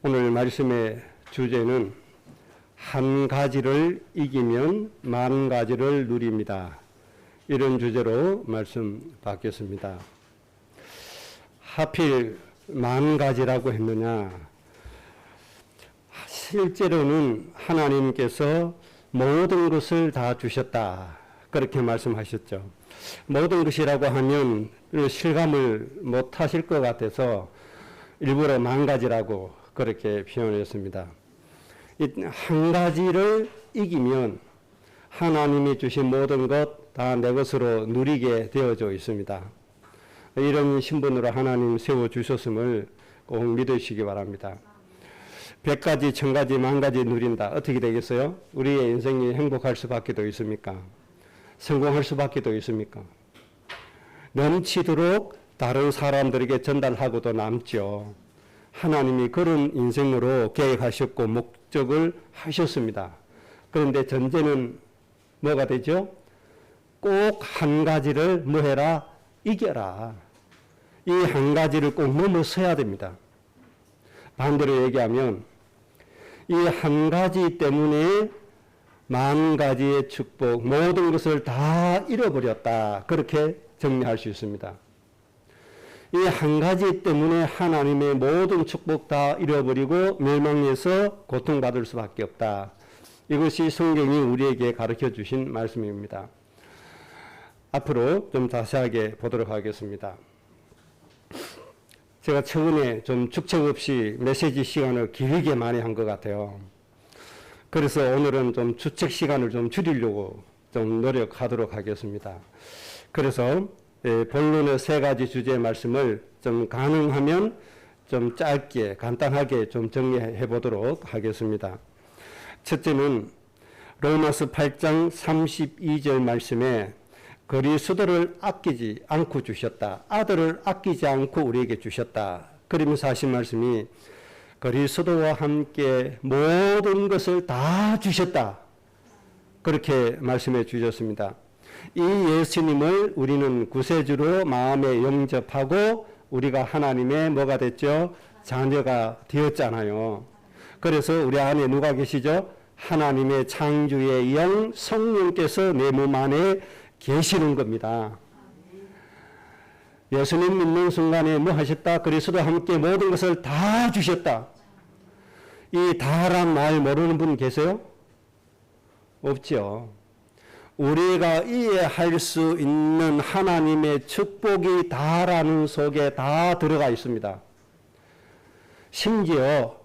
오늘 말씀의 주제는 한 가지를 이기면 만 가지를 누립니다. 이런 주제로 말씀 받겠습니다. 하필 만 가지라고 했느냐? 실제로는 하나님께서 모든 것을 다 주셨다. 그렇게 말씀하셨죠. 모든 것이라고 하면 실감을 못 하실 것 같아서 일부러 만 가지라고 그렇게 표현했습니다. 한 가지를 이기면 하나님이 주신 모든 것 다 내 것으로 누리게 되어져 있습니다. 이런 신분으로 하나님 세워주셨음을 꼭 믿으시기 바랍니다. 100가지, 1000가지, 만가지 누린다. 어떻게 되겠어요? 우리의 인생이 행복할 수밖에 더 있습니까? 성공할 수밖에 더 있습니까? 넘치도록 다른 사람들에게 전달하고도 남죠. 하나님이 그런 인생으로 계획하셨고 목적을 하셨습니다. 그런데 전제는 뭐가 되죠? 꼭 한 가지를 뭐 해라? 이겨라. 이 한 가지를 꼭 넘어서야 됩니다. 반대로 얘기하면 이 한 가지 때문에 만 가지의 축복, 모든 것을 다 잃어버렸다. 그렇게 정리할 수 있습니다. 이 한 가지 때문에 하나님의 모든 축복 다 잃어버리고 멸망해서 고통받을 수밖에 없다. 이것이 성경이 우리에게 가르쳐 주신 말씀입니다. 앞으로 좀 자세하게 보도록 하겠습니다. 제가 최근에 좀 축책 없이 메시지 시간을 길게 많이 한 것 같아요. 그래서 오늘은 좀 주책 시간을 좀 줄이려고 좀 노력하도록 하겠습니다. 그래서 본론의 3가지 주제의 말씀을 좀 가능하면 좀 짧게 간단하게 좀 정리해 보도록 하겠습니다. 첫째는 로마서 8장 32절 말씀에 그리스도를 아끼지 않고 주셨다. 아들을 아끼지 않고 우리에게 주셨다. 그러면서 하신 말씀이 그리스도와 함께 모든 것을 다 주셨다. 그렇게 말씀해 주셨습니다. 이 예수님을 우리는 구세주로 마음에 영접하고 우리가 하나님의 뭐가 됐죠? 자녀가 되었잖아요. 그래서 우리 안에 누가 계시죠? 하나님의 창조의 영 성령께서 내 몸 안에 계시는 겁니다. 예수님 믿는 순간에 뭐 하셨다? 그리스도와 함께 모든 것을 다 주셨다. 이 다란 말 모르는 분 계세요? 없죠. 우리가 이해할 수 있는 하나님의 축복이 다라는 속에 다 들어가 있습니다. 심지어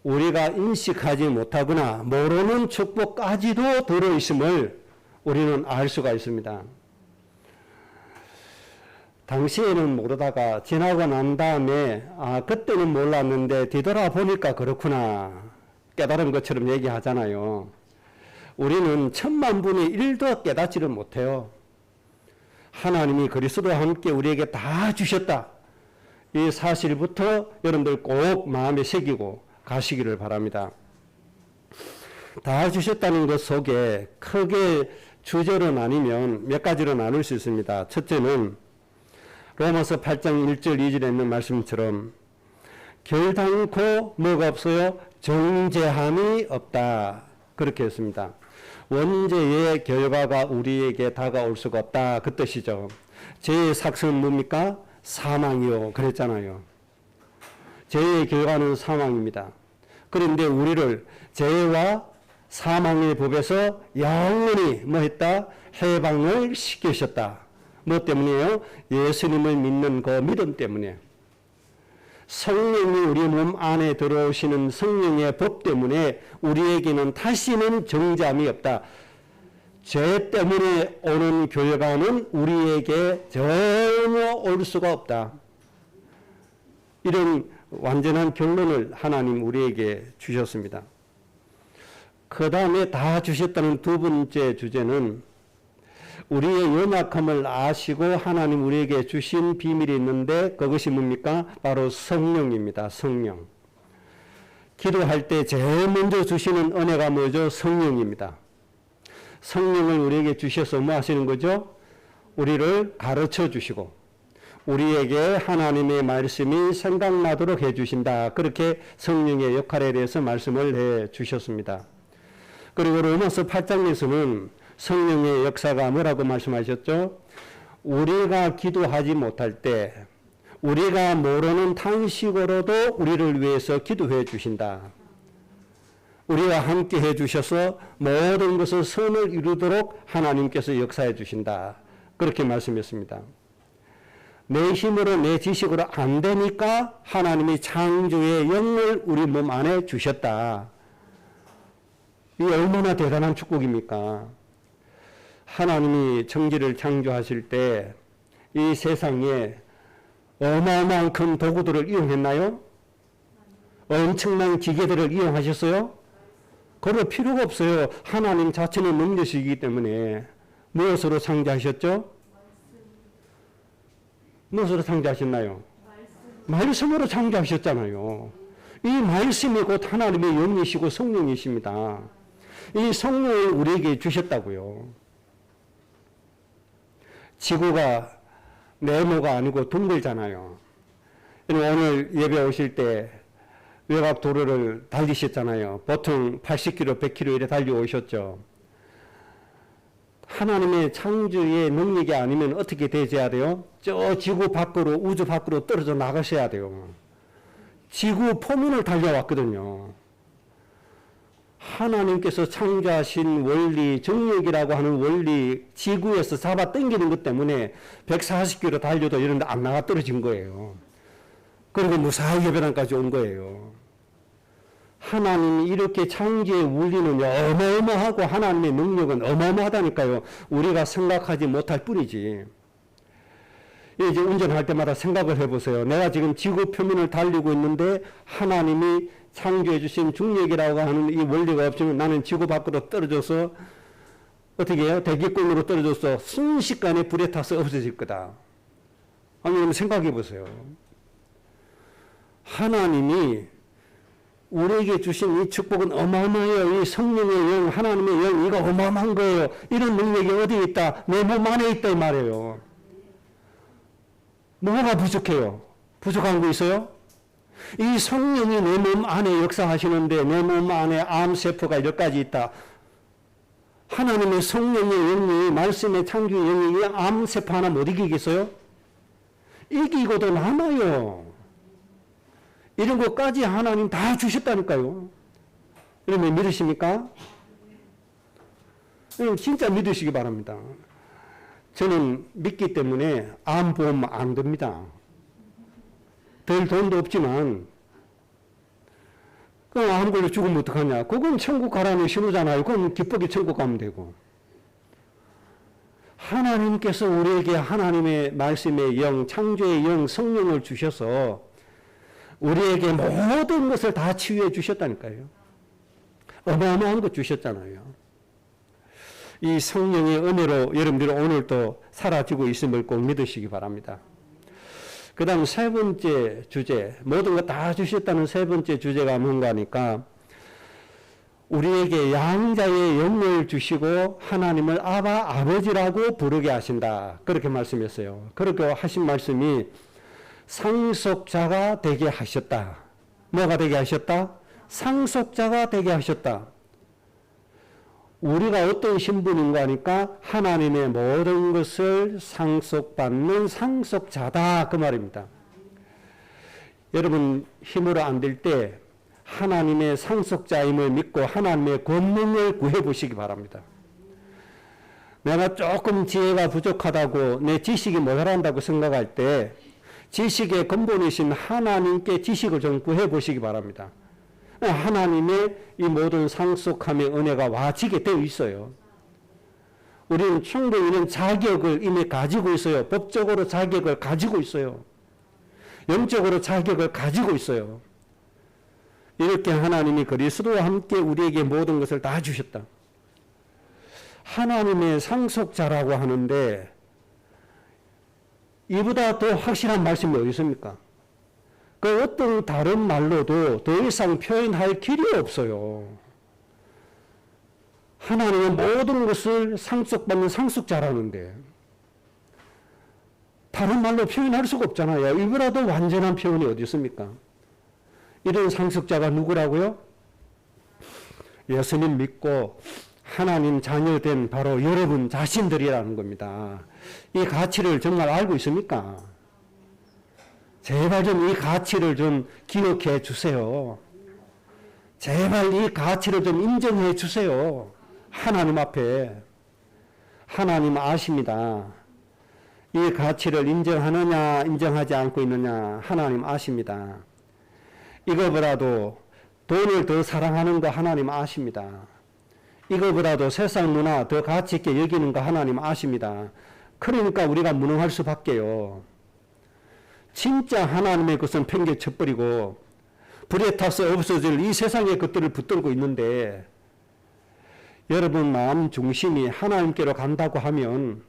우리가 인식하지 못하거나 모르는 축복까지도 들어있음을 우리는 알 수가 있습니다. 당시에는 모르다가 지나고 난 다음에 그때는 몰랐는데 뒤돌아보니까 그렇구나 깨달은 것처럼 얘기하잖아요. 우리는 10,000,000분의 1도 깨닫지를 못해요. 하나님이 그리스도와 함께 우리에게 다 주셨다. 이 사실부터 여러분들 꼭 마음에 새기고 가시기를 바랍니다. 다 주셨다는 것 속에 크게 주제로 나뉘면 몇 가지로 나눌 수 있습니다. 첫째는 로마서 8장 1절 2절에 있는 말씀처럼 결단코 뭐가 없어요? 정죄함이 없다. 그렇게 했습니다. 원죄의 결과가 우리에게 다가올 수가 없다. 그 뜻이죠. 죄의 삭은 뭡니까? 사망이요. 그랬잖아요. 죄의 결과는 사망입니다. 그런데 우리를 죄와 사망의 법에서 영원히 뭐 했다? 해방을 시키셨다. 뭐 때문이에요? 예수님을 믿는 그 믿음 때문에. 성령이 우리 몸 안에 들어오시는 성령의 법 때문에 우리에게는 다시는 정죄함이 없다. 죄 때문에 오는 결과는 우리에게 전혀 올 수가 없다. 이런 완전한 결론을 하나님 우리에게 주셨습니다. 그 다음에 다 주셨다는 두 번째 주제는 우리의 연약함을 아시고 하나님 우리에게 주신 비밀이 있는데 그것이 뭡니까? 바로 성령입니다. 성령. 기도할 때 제일 먼저 주시는 은혜가 뭐죠? 성령입니다. 성령을 우리에게 주셔서 뭐 하시는 거죠? 우리를 가르쳐 주시고 우리에게 하나님의 말씀이 생각나도록 해주신다. 그렇게 성령의 역할에 대해서 말씀을 해주셨습니다. 그리고 로마서 8장에서는 성령의 역사가 뭐라고 말씀하셨죠? 우리가 기도하지 못할 때 우리가 모르는 탄식으로도 우리를 위해서 기도해 주신다. 우리와 함께 해 주셔서 모든 것을 선을 이루도록 하나님께서 역사해 주신다. 그렇게 말씀했습니다. 내 힘으로 내 지식으로 안 되니까 하나님이 창조의 영을 우리 몸 안에 주셨다. 이 얼마나 대단한 축복입니까? 하나님이 천지를 창조하실 때 이 세상에 어마어마한 큰 도구들을 이용했나요? 엄청난 기계들을 이용하셨어요? 그럴 필요가 없어요. 하나님 자체는 능력이시기 때문에. 무엇으로 창조하셨죠? 무엇으로 창조하셨나요? 말씀으로 창조하셨잖아요. 이 말씀이 곧 하나님의 영이시고 성령이십니다. 이 성령을 우리에게 주셨다고요. 지구가 네모가 아니고 둥글잖아요. 오늘 예배 오실 때 외곽 도로를 달리셨잖아요. 보통 80km, 100km 이래 달려오셨죠. 하나님의 창조의 능력이 아니면 어떻게 되셔야 돼요? 저 지구 밖으로, 우주 밖으로 떨어져 나가셔야 돼요. 지구 포문을 달려왔거든요. 하나님께서 창조하신 원리, 정력이라고 하는 원리, 지구에서 잡아 당기는 것 때문에 140km 달려도 이런 데 안 나가 떨어진 거예요. 그리고 무사히 예배당까지 온 거예요. 하나님이 이렇게 창조의 원리는요, 어마어마하고 하나님의 능력은 어마어마하다니까요. 우리가 생각하지 못할 뿐이지. 이제 운전할 때마다 생각을 해보세요. 내가 지금 지구 표면을 달리고 있는데 하나님이 창조해 주신 중력이라고 하는 이 원리가 없으면 나는 지구 밖으로 떨어져서 어떻게 해요? 대기권으로 떨어져서 순식간에 불에 타서 없어질 거다. 아니, 그럼 생각해 보세요. 하나님이 우리에게 주신 이 축복은 어마어마해요. 이 성령의 영, 하나님의 영, 이거 어마어마한 거예요. 이런 능력이 어디에 있다? 내 몸 안에 있다 이 말이에요. 뭐가 부족해요? 부족한 거 있어요? 이 성령이 내 몸 안에 역사하시는데 내 몸 안에 암세포가 10가지 있다. 하나님의 성령의 영이, 말씀의 창조의 영이 이 암세포 하나 못 이기겠어요? 이기고도 남아요. 이런 것까지 하나님 다 주셨다니까요. 여러분 믿으십니까? 진짜 믿으시기 바랍니다. 저는 믿기 때문에 암보험 안 듭니다. 될 돈도 없지만 그럼 암 걸려 죽으면 어떡하냐. 그건 천국 가라는 신호잖아요. 그럼 기쁘게 천국 가면 되고. 하나님께서 우리에게 하나님의 말씀의 영, 창조의 영, 성령을 주셔서 우리에게 모든 것을 다 치유해 주셨다니까요. 어마어마한 것 주셨잖아요. 이 성령의 은혜로 여러분들이 오늘도 사라지고 있음을 꼭 믿으시기 바랍니다. 그 다음 세 번째 주제, 모든 것 다 주셨다는 세 번째 주제가 뭔가 하니까 우리에게 양자의 영을 주시고 하나님을 아바, 아버지라고 부르게 하신다. 그렇게 말씀했어요. 그렇게 하신 말씀이 상속자가 되게 하셨다. 뭐가 되게 하셨다? 상속자가 되게 하셨다. 우리가 어떤 신분인가 하니까 하나님의 모든 것을 상속받는 상속자다. 그 말입니다. 여러분 힘으로 안 될 때 하나님의 상속자임을 믿고 하나님의 권능을 구해보시기 바랍니다. 내가 조금 지혜가 부족하다고 내 지식이 모자란다고 생각할 때 지식의 근본이신 하나님께 지식을 좀 구해보시기 바랍니다. 하나님의 이 모든 상속함의 은혜가 와지게 되어 있어요. 우리는 충분히 이런 자격을 이미 가지고 있어요. 법적으로 자격을 가지고 있어요. 영적으로 자격을 가지고 있어요. 이렇게 하나님이 그리스도와 함께 우리에게 모든 것을 다 주셨다. 하나님의 상속자라고 하는데 이보다 더 확실한 말씀이 어디 있습니까? 그 어떤 다른 말로도 더 이상 표현할 길이 없어요. 하나님은 모든 것을 상속받는 상속자라는데 다른 말로 표현할 수가 없잖아요. 이거라도 완전한 표현이 어디 있습니까? 이런 상속자가 누구라고요? 예수님 믿고 하나님 자녀된 바로 여러분 자신들이라는 겁니다. 이 가치를 정말 알고 있습니까? 제발 좀 이 가치를 좀 기억해 주세요. 제발 이 가치를 좀 인정해 주세요. 하나님 앞에. 하나님 아십니다. 이 가치를 인정하느냐 인정하지 않고 있느냐 하나님 아십니다. 이거보다도 돈을 더 사랑하는 거 하나님 아십니다. 이거보다도 세상 문화 더 가치 있게 여기는 거 하나님 아십니다. 그러니까 우리가 무능할 수밖에요. 진짜 하나님의 것은 팽개쳐버리고 불에 타서 없어질 이 세상의 것들을 붙들고 있는데 여러분 마음 중심이 하나님께로 간다고 하면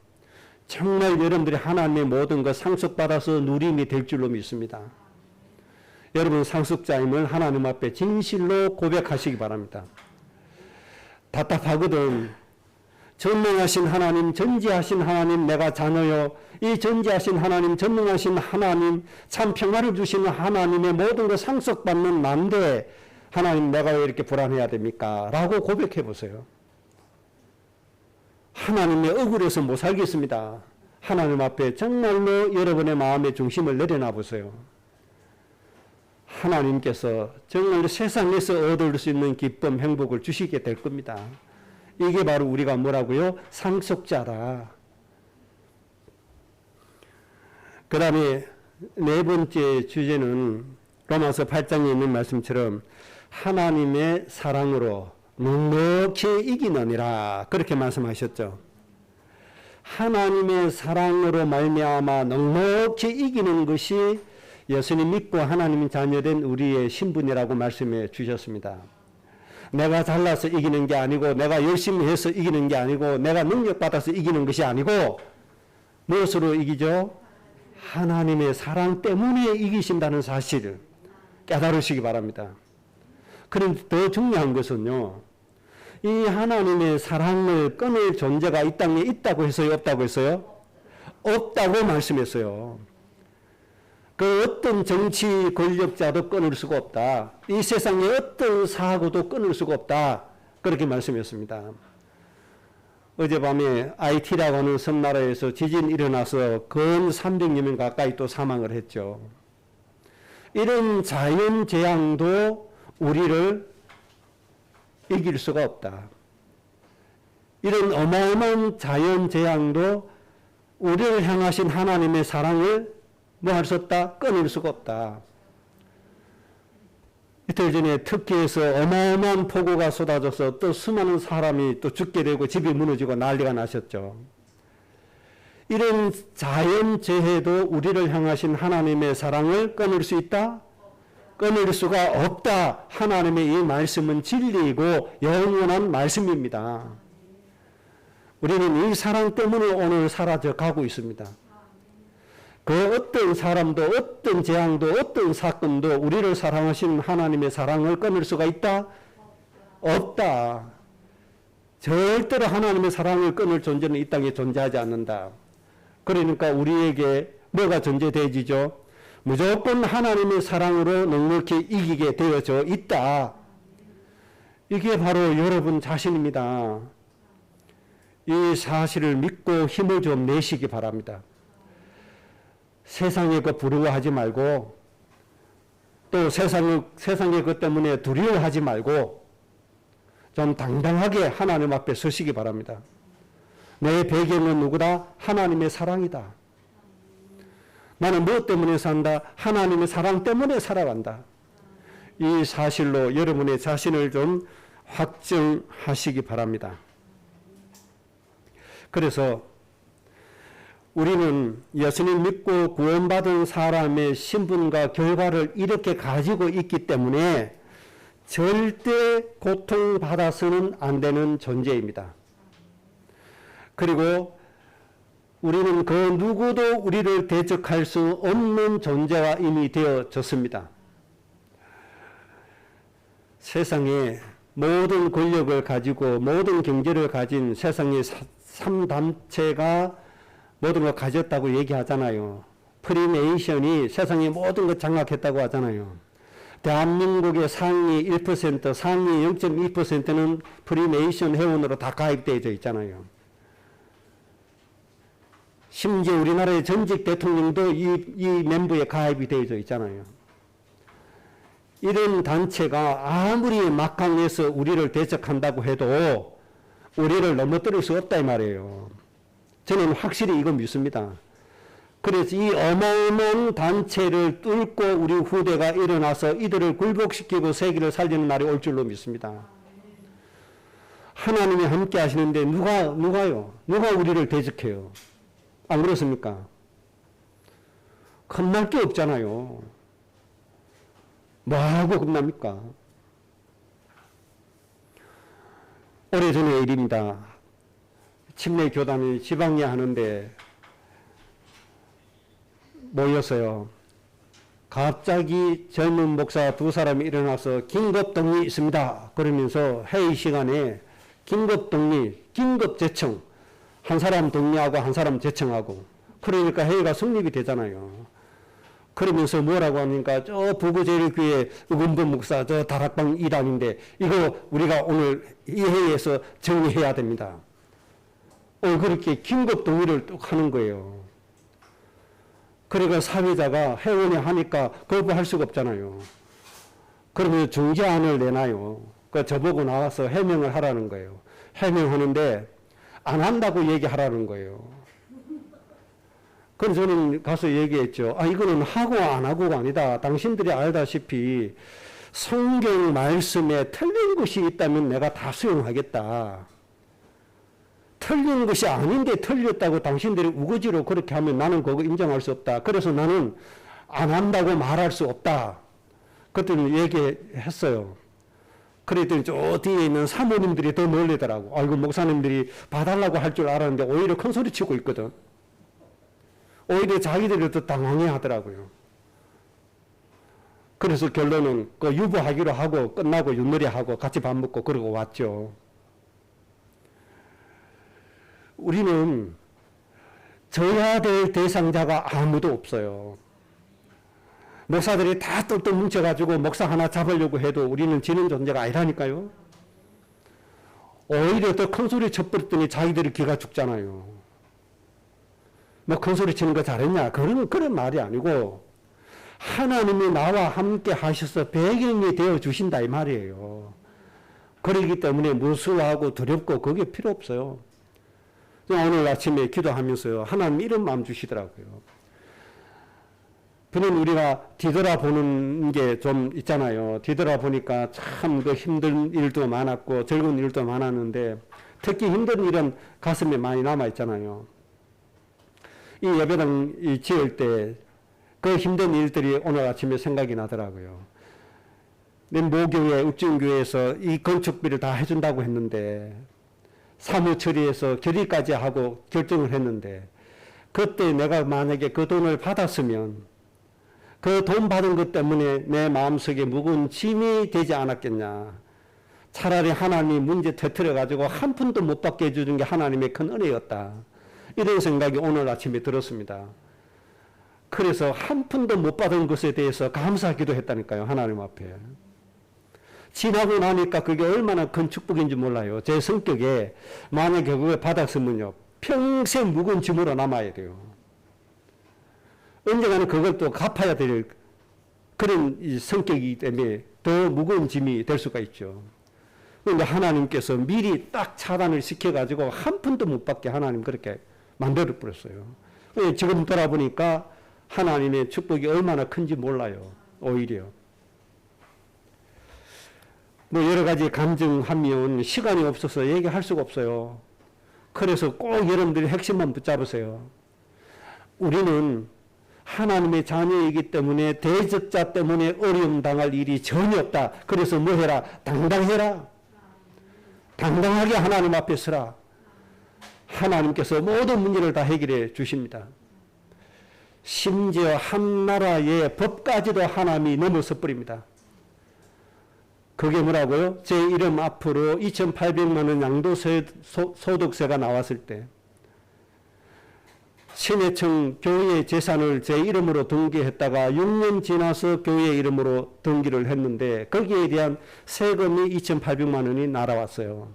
정말 여러분들이 하나님의 모든 것 상속받아서 누림이 될 줄로 믿습니다. 여러분 상속자임을 하나님 앞에 진실로 고백하시기 바랍니다. 답답하거든. 전능하신 하나님, 전지하신 하나님, 내가 자녀요. 이 전지하신 하나님, 전능하신 하나님, 참 평화를 주시는 하나님의 모든 것 상속받는 난데 하나님 내가 왜 이렇게 불안해야 됩니까? 라고 고백해 보세요. 하나님의 억울해서 못 살겠습니다. 하나님 앞에 정말로 여러분의 마음의 중심을 내려놔 보세요. 하나님께서 정말 세상에서 얻을 수 있는 기쁨, 행복을 주시게 될 겁니다. 이게 바로 우리가 뭐라고요? 상속자다. 그 다음에 네 번째 주제는 로마서 8장에 있는 말씀처럼 하나님의 사랑으로 넉넉히 이기느니라 그렇게 말씀하셨죠. 하나님의 사랑으로 말미암아 넉넉히 이기는 것이 예수님 믿고 하나님의 자녀된 우리의 신분이라고 말씀해 주셨습니다. 내가 잘나서 이기는 게 아니고 내가 열심히 해서 이기는 게 아니고 내가 능력받아서 이기는 것이 아니고 무엇으로 이기죠? 하나님의 사랑 때문에 이기신다는 사실을 깨달으시기 바랍니다. 그런데 더 중요한 것은요. 이 하나님의 사랑을 끊을 존재가 이 땅에 있다고 했어요? 없다고 했어요? 없다고 말씀했어요. 그 어떤 정치 권력자도 끊을 수가 없다. 이 세상의 어떤 사고도 끊을 수가 없다. 그렇게 말씀했습니다. 어젯밤에 IT라고 하는 섬나라에서 지진이 일어나서 근 300여 명 가까이 또 사망을 했죠. 이런 자연재앙도 우리를 이길 수가 없다. 이런 어마어마한 자연재앙도 우리를 향하신 하나님의 사랑을 뭐 할 수 없다? 끊을 수가 없다. 이틀 전에 터키에서 어마어마한 폭우가 쏟아져서 또 수많은 사람이 또 죽게 되고 집이 무너지고 난리가 나셨죠. 이런 자연재해도 우리를 향하신 하나님의 사랑을 끊을 수 있다? 끊을 수가 없다. 하나님의 이 말씀은 진리이고 영원한 말씀입니다. 우리는 이 사랑 때문에 오늘 사라져 가고 있습니다. 그 어떤 사람도 어떤 재앙도 어떤 사건도 우리를 사랑하신 하나님의 사랑을 끊을 수가 있다? 없다. 절대로 하나님의 사랑을 끊을 존재는 이 땅에 존재하지 않는다. 그러니까 우리에게 뭐가 존재되지죠? 무조건 하나님의 사랑으로 넉넉히 이기게 되어져 있다. 이게 바로 여러분 자신입니다. 이 사실을 믿고 힘을 좀 내시기 바랍니다. 세상의 것 부러워하지 말고 또 세상의 것 때문에 두려워하지 말고 좀 당당하게 하나님 앞에 서시기 바랍니다. 내 배경은 누구다? 하나님의 사랑이다. 나는 무엇 때문에 산다? 하나님의 사랑 때문에 살아간다. 이 사실로 여러분의 자신을 좀 확정하시기 바랍니다. 그래서 우리는 예수님 믿고 구원받은 사람의 신분과 결과를 이렇게 가지고 있기 때문에 절대 고통받아서는 안 되는 존재입니다. 그리고 우리는 그 누구도 우리를 대적할 수 없는 존재가 이미 되어졌습니다. 세상에 모든 권력을 가지고 모든 경제를 가진 세상의 3단체가 모든 걸 가졌다고 얘기하잖아요. 프리메이션이 세상의 모든 것 장악했다고 하잖아요. 대한민국의 상위 1%, 상위 0.2%는 프리메이션 회원으로 다 가입되어 있잖아요. 심지어 우리나라의 전직 대통령도 이 멤버에 가입이 되어 있잖아요. 이런 단체가 아무리 막강해서 우리를 대적한다고 해도 우리를 넘어뜨릴 수 없다 이 말이에요. 저는 확실히 이거 믿습니다. 그래서 이 어마어마한 단체를 뚫고 우리 후대가 일어나서 이들을 굴복시키고 세계를 살리는 날이 올 줄로 믿습니다. 하나님이 함께 하시는데 누가요? 누가 우리를 대적해요? 안 그렇습니까? 겁날 게 없잖아요. 뭐하고 겁납니까? 오래전의 일입니다. 침례교단이 지방례 하는데 모였어요. 갑자기 젊은 목사 두 사람이 일어나서 긴급동의 있습니다. 그러면서 회의 시간에 긴급동의, 긴급제청, 한 사람 동의하고 한 사람 제청하고, 그러니까 회의가 성립이 되잖아요. 그러면서 뭐라고 하니까 저 부부제일교회 은근 목사 저 다락방 2단인데 이거 우리가 오늘 이 회의에서 정리해야 됩니다. 그렇게 긴급 동의를 뚝 하는 거예요. 그러니까 사회자가 회원이 하니까 거부할 수가 없잖아요. 그러면 중재안을 내놔요. 그 저보고 나와서 해명을 하라는 거예요. 해명하는데 안 한다고 얘기하라는 거예요. 그래서 저는 가서 얘기했죠. 이거는 하고 안 하고가 아니다. 당신들이 알다시피 성경 말씀에 틀린 것이 있다면 내가 다 수용하겠다. 틀린 것이 아닌데 틀렸다고 당신들이 우거지로 그렇게 하면 나는 그거 인정할 수 없다. 그래서 나는 안 한다고 말할 수 없다. 그랬더니 얘기했어요. 그랬더니 저 뒤에 있는 사모님들이 더 놀리더라고. 아이고 목사님들이 봐달라고 할 줄 알았는데 오히려 큰 소리 치고 있거든. 오히려 자기들이 더 당황해 하더라고요. 그래서 결론은 그 유보하기로 하고 끝나고 윷놀이하고 같이 밥 먹고 그러고 왔죠. 우리는 져야 될 대상자가 아무도 없어요. 목사들이 다 똘똘 뭉쳐가지고 목사 하나 잡으려고 해도 우리는 지는 존재가 아니라니까요. 오히려 더 큰 소리 쳐버렸더니 자기들이 기가 죽잖아요. 뭐 큰 소리 치는 거 잘했냐? 그런 말이 아니고 하나님이 나와 함께 하셔서 배경이 되어 주신다 이 말이에요. 그렇기 때문에 무서워하고 두렵고 그게 필요 없어요. 오늘 아침에 기도하면서요. 하나님 이런 마음 주시더라고요. 그는 우리가 뒤돌아보는 게 좀 있잖아요. 뒤돌아보니까 참 그 힘든 일도 많았고 즐거운 일도 많았는데 특히 힘든 일은 가슴에 많이 남아있잖아요. 이 예배당 지을 때 그 힘든 일들이 오늘 아침에 생각이 나더라고요. 내 모교회, 읍진교회에서 이 건축비를 다 해준다고 했는데 사무 처리해서 결의까지 하고 결정을 했는데 그때 내가 만약에 그 돈을 받았으면 그 돈 받은 것 때문에 내 마음속에 무거운 짐이 되지 않았겠냐. 차라리 하나님이 문제 터뜨려가지고 한 푼도 못 받게 해주는 게 하나님의 큰 은혜였다. 이런 생각이 오늘 아침에 들었습니다. 그래서 한 푼도 못 받은 것에 대해서 감사하기도 했다니까요. 하나님 앞에. 지나고 나니까 그게 얼마나 큰 축복인지 몰라요. 제 성격에 만약에 그걸 받았으면요. 평생 묵은 짐으로 남아야 돼요. 언젠가는 그걸 또 갚아야 될 그런 성격이기 때문에 더 무거운 짐이 될 수가 있죠. 그런데 하나님께서 미리 딱 차단을 시켜가지고 한 푼도 못 받게 하나님 그렇게 만들어 버렸어요. 지금 돌아보니까 하나님의 축복이 얼마나 큰지 몰라요. 오히려. 뭐 여러 가지 감정하면 시간이 없어서 얘기할 수가 없어요. 그래서 꼭 여러분들이 핵심만 붙잡으세요. 우리는 하나님의 자녀이기 때문에 대적자 때문에 어려움 당할 일이 전혀 없다. 그래서 뭐 해라? 당당해라. 당당하게 하나님 앞에 서라. 하나님께서 모든 문제를 다 해결해 주십니다. 심지어 한 나라의 법까지도 하나님이 넘어서 버립니다. 그게 뭐라고요? 제 이름 앞으로 2,800만 원 양도소득세가 나왔을 때 신해청 교회 재산을 제 이름으로 등기했다가 6년 지나서 교회 이름으로 등기를 했는데 거기에 대한 세금이 2,800만 원이 날아왔어요.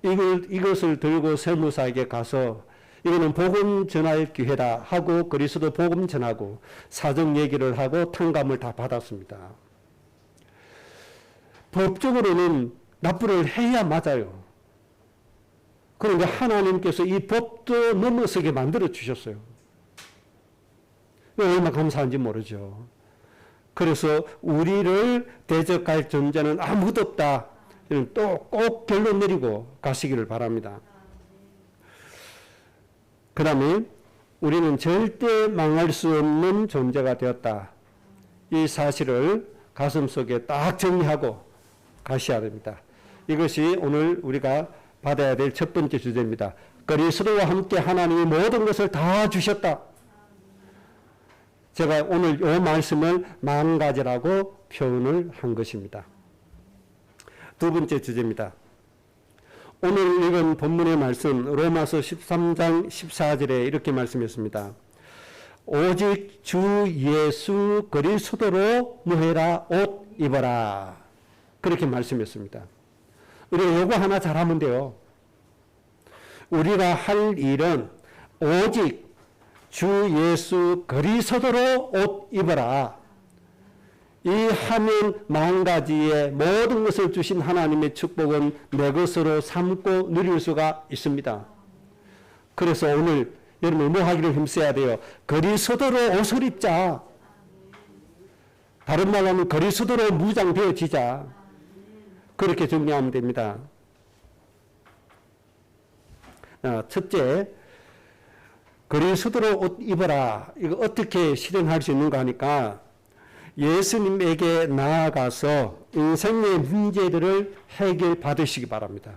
이것을 들고 세무사에게 가서 이거는 복음 전할 기회다 하고 그리스도 복음 전하고 사정 얘기를 하고 탕감을 다 받았습니다. 법적으로는 납부를 해야 맞아요. 그런데 하나님께서 이 법도 넘어서게 만들어 주셨어요. 얼마나 감사한지 모르죠. 그래서 우리를 대적할 존재는 아무도 없다. 또 꼭 결론 내리고 가시기를 바랍니다. 그 다음에 우리는 절대 망할 수 없는 존재가 되었다. 이 사실을 가슴속에 딱 정리하고 가셔야 됩니다. 이것이 오늘 우리가 받아야 될 첫 번째 주제입니다. 그리스도와 함께 하나님이 모든 것을 다 주셨다. 제가 오늘 이 말씀을 망가지라고 표현을 한 것입니다. 두 번째 주제입니다. 오늘 읽은 본문의 말씀 로마서 13장 14절에 이렇게 말씀했습니다. 오직 주 예수 그리스도로 무해라 옷 입어라. 그렇게 말씀했습니다. 우리가 요거 하나 잘하면 돼요. 우리가 할 일은 오직 주 예수 그리스도로 옷 입어라. 이 하면 만가지의 모든 것을 주신 하나님의 축복은 내 것으로 삼고 누릴 수가 있습니다. 그래서 오늘 여러분 뭐 하기를 힘써야 돼요? 그리스도로 옷을 입자. 다른 말로 하면 그리스도로 무장되어지자. 그렇게 정리하면 됩니다. 첫째, 그리스도로 옷 입어라. 이거 어떻게 실현할 수 있는가 하니까 예수님에게 나아가서 인생의 문제들을 해결받으시기 바랍니다.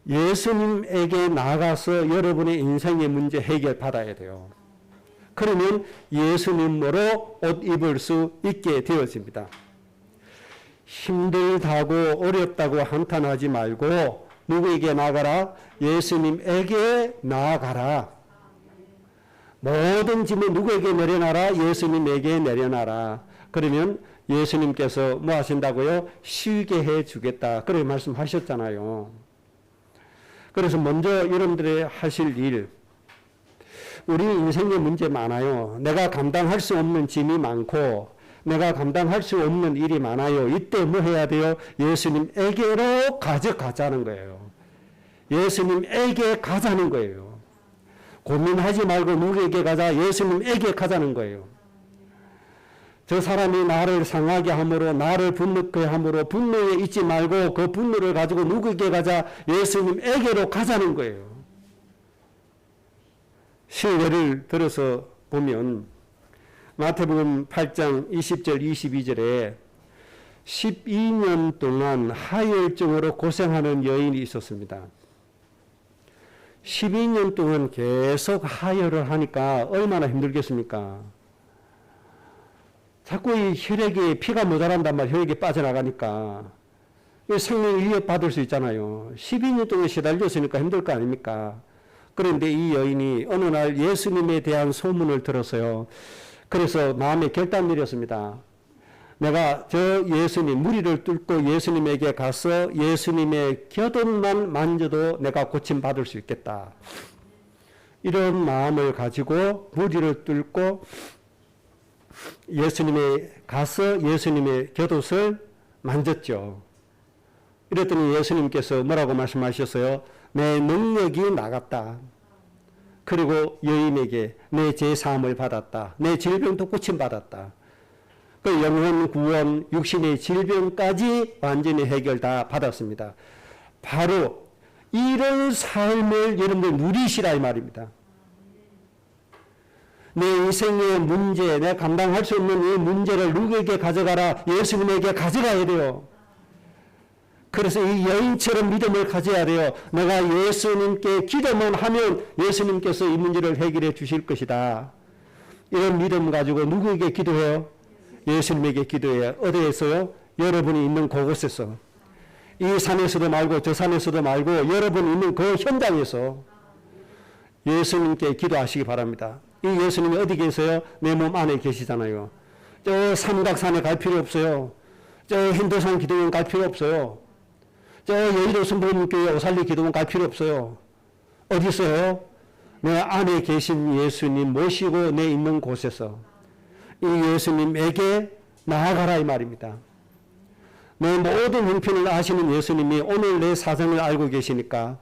예수님에게 나아가서 여러분의 인생의 문제 해결받아야 돼요. 그러면 예수님으로 옷 입을 수 있게 되어집니다. 힘들다고 어렵다고 한탄하지 말고 누구에게 나아가라? 예수님에게 나아가라. 모든 짐을 누구에게 내려놔라? 예수님에게 내려놔라. 그러면 예수님께서 뭐 하신다고요? 쉬게 해주겠다. 그렇게 말씀하셨잖아요. 그래서 먼저 여러분들이 하실 일, 우리 인생의 문제 많아요. 내가 감당할 수 없는 짐이 많고 내가 감당할 수 없는 일이 많아요. 이때 뭐 해야 돼요? 예수님에게로 가져가자는 거예요. 예수님에게 가자는 거예요. 고민하지 말고 누구에게 가자? 예수님에게 가자는 거예요. 저 사람이 나를 상하게 함으로 나를 분노케 함으로 분노에 있지 말고 그 분노를 가지고 누구에게 가자? 예수님에게로 가자는 거예요. 예를 들어서 보면 마태복음 8장 20절 22절에 12년 동안 하혈증으로 고생하는 여인이 있었습니다. 12년 동안 계속 하혈을 하니까 얼마나 힘들겠습니까? 자꾸 이 혈액에 피가 모자란단 말이에요. 혈액이 빠져나가니까. 생명을 위협받을 수 있잖아요. 12년 동안 시달렸으니까 힘들 거 아닙니까? 그런데 이 여인이 어느 날 예수님에 대한 소문을 들었어요. 그래서 마음에 결단 내렸습니다. 내가 저 예수님, 무리를 뚫고 예수님에게 가서 예수님의 곁옷만 만져도 내가 고침받을 수 있겠다. 이런 마음을 가지고 무리를 뚫고 예수님에 가서 예수님의 곁옷을 만졌죠. 이랬더니 예수님께서 뭐라고 말씀하셨어요? 내 능력이 나갔다. 그리고 여인에게 내 죄사함을 받았다. 내 질병도 고침받았다. 그 영혼 구원, 육신의 질병까지 완전히 해결 다 받았습니다. 바로 이런 삶을 여러분들 누리시라 이 말입니다. 내 인생의 문제, 내가 감당할 수 없는 이 문제를 누구에게 가져가라? 예수님에게 가져가야 돼요. 그래서 이 여인처럼 믿음을 가져야 돼요. 내가 예수님께 기도만 하면 예수님께서 이 문제를 해결해 주실 것이다. 이런 믿음 가지고 누구에게 기도해요? 예수님에게 기도해요. 어디에서요? 여러분이 있는 그곳에서. 이 산에서도 말고 저 산에서도 말고 여러분이 있는 그 현장에서 예수님께 기도하시기 바랍니다. 이 예수님이 어디 계세요? 내 몸 안에 계시잖아요. 저 삼각산에 갈 필요 없어요. 저 hin두산 기도원 갈 필요 없어요. 저 여의도 성북교회 오살리 기도원 갈 필요 없어요. 어디 있어요? 내 안에 계신 예수님 모시고 내 있는 곳에서 이 예수님에게 나아가라 이 말입니다. 내 모든 형편을 아시는 예수님이 오늘 내 사정을 알고 계시니까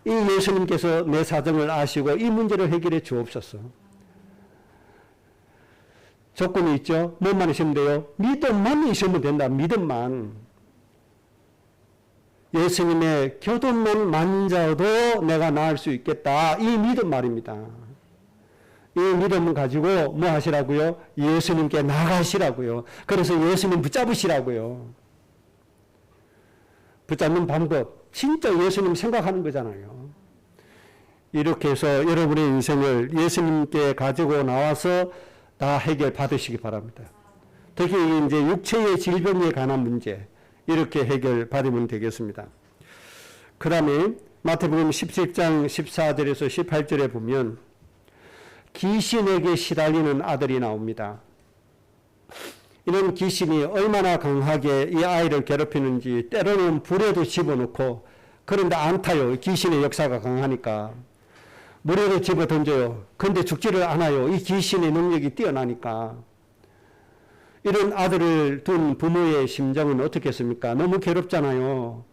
이 예수님께서 내 사정을 아시고 이 문제를 해결해 주옵소서. 조건이 있죠. 뭐만 있으면 돼요? 믿음만 있으면 된다. 믿음만. 예수님의 교돈만 만져도 내가 나을 수 있겠다. 이 믿음 말입니다. 이 믿음을 가지고 뭐 하시라고요? 예수님께 나가시라고요. 그래서 예수님 붙잡으시라고요. 붙잡는 방법. 진짜 예수님 생각하는 거잖아요. 이렇게 해서 여러분의 인생을 예수님께 가지고 나와서 다 해결 받으시기 바랍니다. 특히 이제 육체의 질병에 관한 문제 이렇게 해결 받으면 되겠습니다. 그 다음에 마태복음 17장 14절에서 18절에 보면 귀신에게 시달리는 아들이 나옵니다. 이런 귀신이 얼마나 강하게 이 아이를 괴롭히는지 때로는 불에도 집어넣고 그런데 안 타요. 귀신의 역사가 강하니까. 물에도 집어 던져요. 그런데 죽지를 않아요. 이 귀신의 능력이 뛰어나니까. 이런 아들을 둔 부모의 심정은 어떻겠습니까? 너무 괴롭잖아요.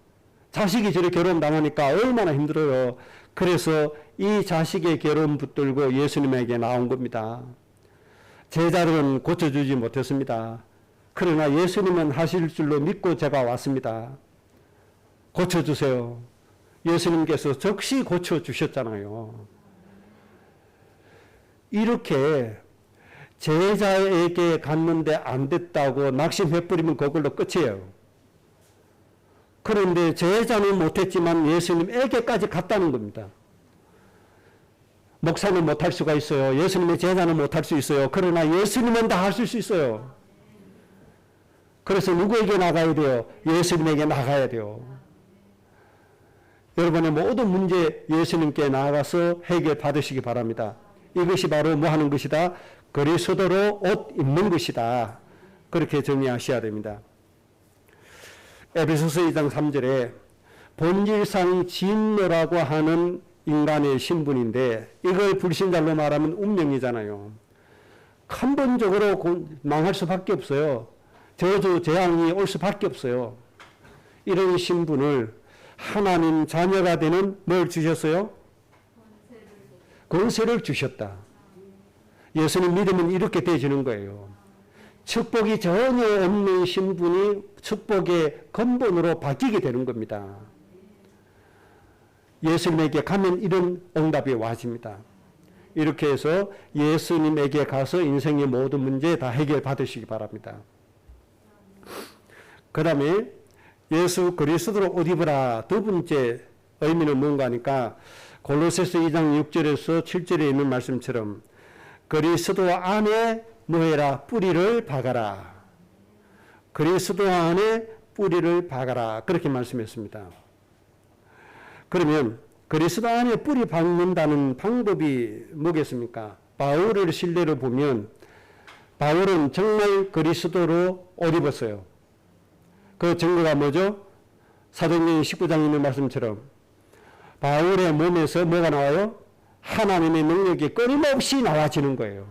자식이 저렇게 괴로움 당하니까 얼마나 힘들어요. 그래서 이 자식의 괴로움 붙들고 예수님에게 나온 겁니다. 제자들은 고쳐주지 못했습니다. 그러나 예수님은 하실 줄로 믿고 제가 왔습니다. 고쳐주세요. 예수님께서 즉시 고쳐주셨잖아요. 이렇게 제자에게 갔는데 안 됐다고 낙심해버리면 그걸로 끝이에요. 그런데 제자는 못했지만 예수님에게까지 갔다는 겁니다. 목사는 못할 수가 있어요. 예수님의 제자는 못할 수 있어요. 그러나 예수님은 다 하실 수 있어요. 그래서 누구에게 나가야 돼요? 예수님에게 나가야 돼요. 여러분의 모든 문제 예수님께 나아가서 해결 받으시기 바랍니다. 이것이 바로 뭐 하는 것이다? 그리스도로 옷 입는 것이다. 그렇게 정리하셔야 됩니다. 에베소서 2장 3절에 본질상 진노라고 하는 인간의 신분인데 이걸 불신자로 말하면 운명이잖아요. 근본적으로 망할 수밖에 없어요. 저주, 재앙이 올 수밖에 없어요. 이런 신분을 하나님 자녀가 되는 뭘 주셨어요? 권세를 주셨다. 예수님 믿으면 이렇게 되어지는 거예요. 축복이 전혀 없는 신분이 축복의 근본으로 바뀌게 되는 겁니다. 예수님에게 가면 이런 응답이 와집니다. 이렇게 해서 예수님에게 가서 인생의 모든 문제 다 해결받으시기 바랍니다. 그 다음에 예수 그리스도로 옷 입으라. 두 번째 의미는 뭔가 하니까 골로새서 2장 6절에서 7절에 있는 말씀처럼 그리스도 안에 뭐해라? 뿌리를 박아라. 그리스도 안에 뿌리를 박아라. 그렇게 말씀했습니다. 그러면 그리스도 안에 뿌리 박는다는 방법이 뭐겠습니까? 바울을 실례로 보면 바울은 정말 그리스도로 옷 입었어요. 그 증거가 뭐죠? 사도행전 19장에 있는 말씀처럼 바울의 몸에서 뭐가 나와요? 하나님의 능력이 끊임없이 나와지는 거예요.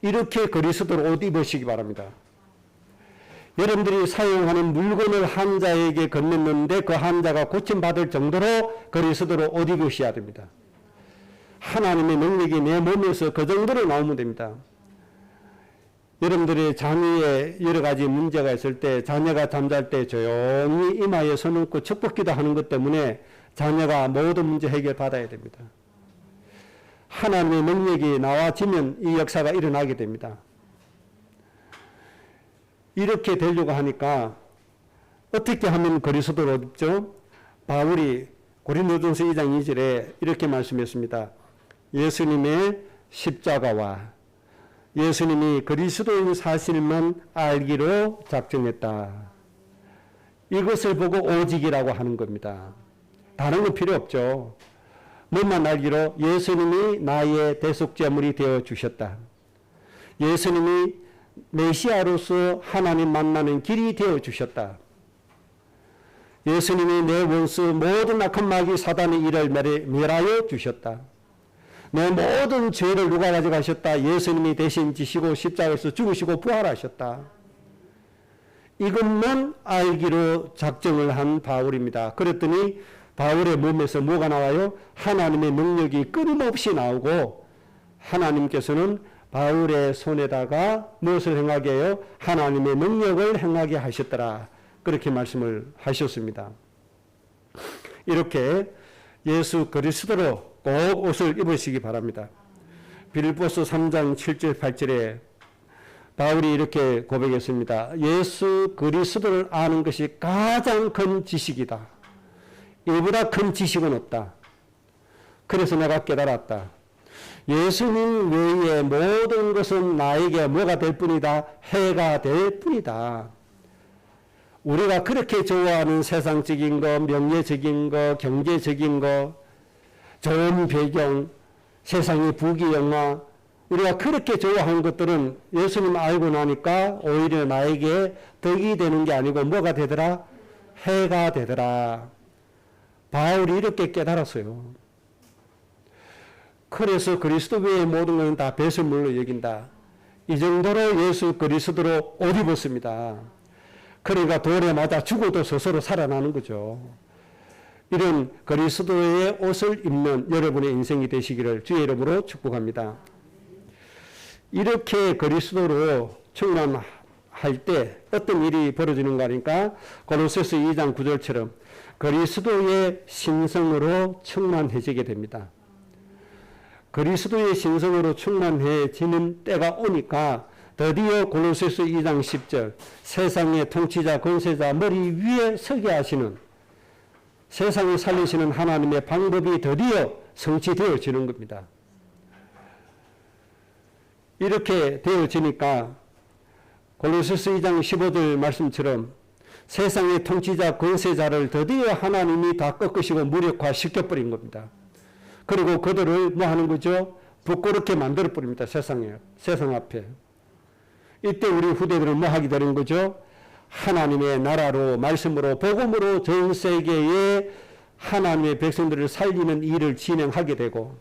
이렇게 그리스도로 옷 입으시기 바랍니다. 여러분들이 사용하는 물건을 환자에게 건넸는데 그 환자가 고침받을 정도로 그리스도로 옷 입으셔야 됩니다. 하나님의 능력이 내 몸에서 그 정도로 나오면 됩니다. 여러분들의 자녀에 여러 가지 문제가 있을 때 자녀가 잠잘 때 조용히 이마에 손 얹고 축복기도 하는 것 때문에 자녀가 모든 문제 해결 받아야 됩니다. 하나님의 능력이 나와지면 이 역사가 일어나게 됩니다. 이렇게 되려고 하니까 어떻게 하면 그리스도로 옷 입죠? 바울이 고린도전서 2장 2절에 이렇게 말씀했습니다. 예수님의 십자가와 예수님이 그리스도인 사실만 알기로 작정했다. 이것을 보고 오직이라고 하는 겁니다. 다른 건 필요 없죠. 뭐만 알기로 예수님이 나의 대속제물이 되어 주셨다. 예수님이 메시아로서 하나님 만나는 길이 되어 주셨다. 예수님이 내 원수 모든 악한 마귀 사단의 일을 멸하여 주셨다. 내 모든 죄를 누가 가져가셨다. 예수님이 대신 지시고 십자가에서 죽으시고 부활하셨다. 이것만 알기로 작정을 한 바울입니다. 그랬더니 바울의 몸에서 뭐가 나와요? 하나님의 능력이 끊임없이 나오고 하나님께서는 바울의 손에다가 무엇을 행하게 해요? 하나님의 능력을 행하게 하셨더라. 그렇게 말씀을 하셨습니다. 이렇게 예수 그리스도로 꼭 옷을 입으시기 바랍니다. 빌립보서 3장 7절 8절에 바울이 이렇게 고백했습니다. 예수 그리스도를 아는 것이 가장 큰 지식이다. 이보다 큰 지식은 없다. 그래서 내가 깨달았다. 예수님 외에 모든 것은 나에게 뭐가 될 뿐이다? 해가 될 뿐이다. 우리가 그렇게 좋아하는 세상적인 거, 명예적인 거, 경제적인 거, 좋은 배경, 세상의 부귀영화, 우리가 그렇게 좋아하는 것들은 예수님 알고 나니까 오히려 나에게 덕이 되는 게 아니고 뭐가 되더라? 해가 되더라. 바울이 이렇게 깨달았어요. 그래서 그리스도 외의 모든 것은 다 배설물로 여긴다. 이 정도로 예수 그리스도로 옷 입었습니다. 그러니까 돌에 맞아 죽어도 스스로 살아나는 거죠. 이런 그리스도의 옷을 입는 여러분의 인생이 되시기를 주의 이름으로 축복합니다. 이렇게 그리스도로 충만할 때 어떤 일이 벌어지는가 하니까 고로새서 2장 9절처럼 그리스도의 신성으로 충만해지게 됩니다. 그리스도의 신성으로 충만해지는 때가 오니까 드디어 고로새서 2장 10절 세상의 통치자 권세자 머리 위에 서게 하시는 세상을 살리시는 하나님의 방법이 드디어 성취되어지는 겁니다. 이렇게 되어지니까 고로새서 2장 15절 말씀처럼 세상의 통치자 권세자를 드디어 하나님이 다 꺾으시고 무력화시켜버린 겁니다. 그리고 그들을 뭐 하는 거죠? 부끄럽게 만들어버립니다. 세상 앞에. 이때 우리 후대들은 뭐 하게 되는 거죠? 하나님의 나라로 말씀으로 복음으로 전 세계에 하나님의 백성들을 살리는 일을 진행하게 되고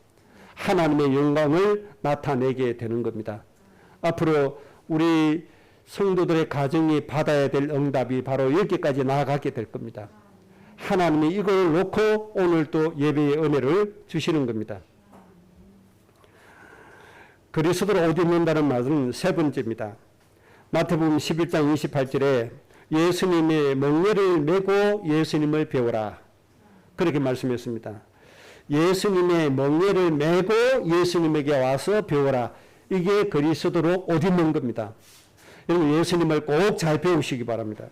하나님의 영광을 나타내게 되는 겁니다. 앞으로 우리 성도들의 가정이 받아야 될 응답이 바로 여기까지 나아가게 될 겁니다. 하나님이 이걸 놓고 오늘 또 예배의 은혜를 주시는 겁니다. 그리스도로 옷 입는다는 말은 세 번째입니다. 마태복음 11장 28절에 예수님의 멍에를 메고 예수님을 배우라. 그렇게 말씀했습니다. 예수님의 멍에를 메고 예수님에게 와서 배우라. 이게 그리스도로 옷 입는 겁니다. 여러분 예수님을 꼭 잘 배우시기 바랍니다.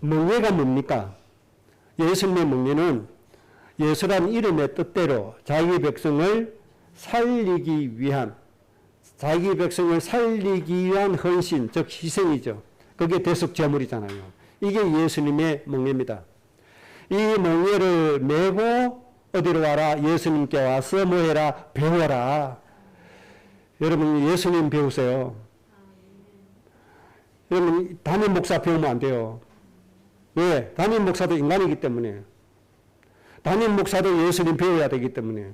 멍에가 뭡니까? 예수님의 멍에는 예수란 이름의 뜻대로 자기 백성을 살리기 위한 헌신, 즉 희생이죠. 그게 대속제물이잖아요. 이게 예수님의 멍에입니다. 이 멍에를 메고 어디로 와라? 예수님께 와서 뭐 해라? 배워라. 여러분 예수님 배우세요. 여러분 담임 목사 배우면 안 돼요. 왜? 담임 목사도 인간이기 때문에. 담임 목사도 예수님 배워야 되기 때문에.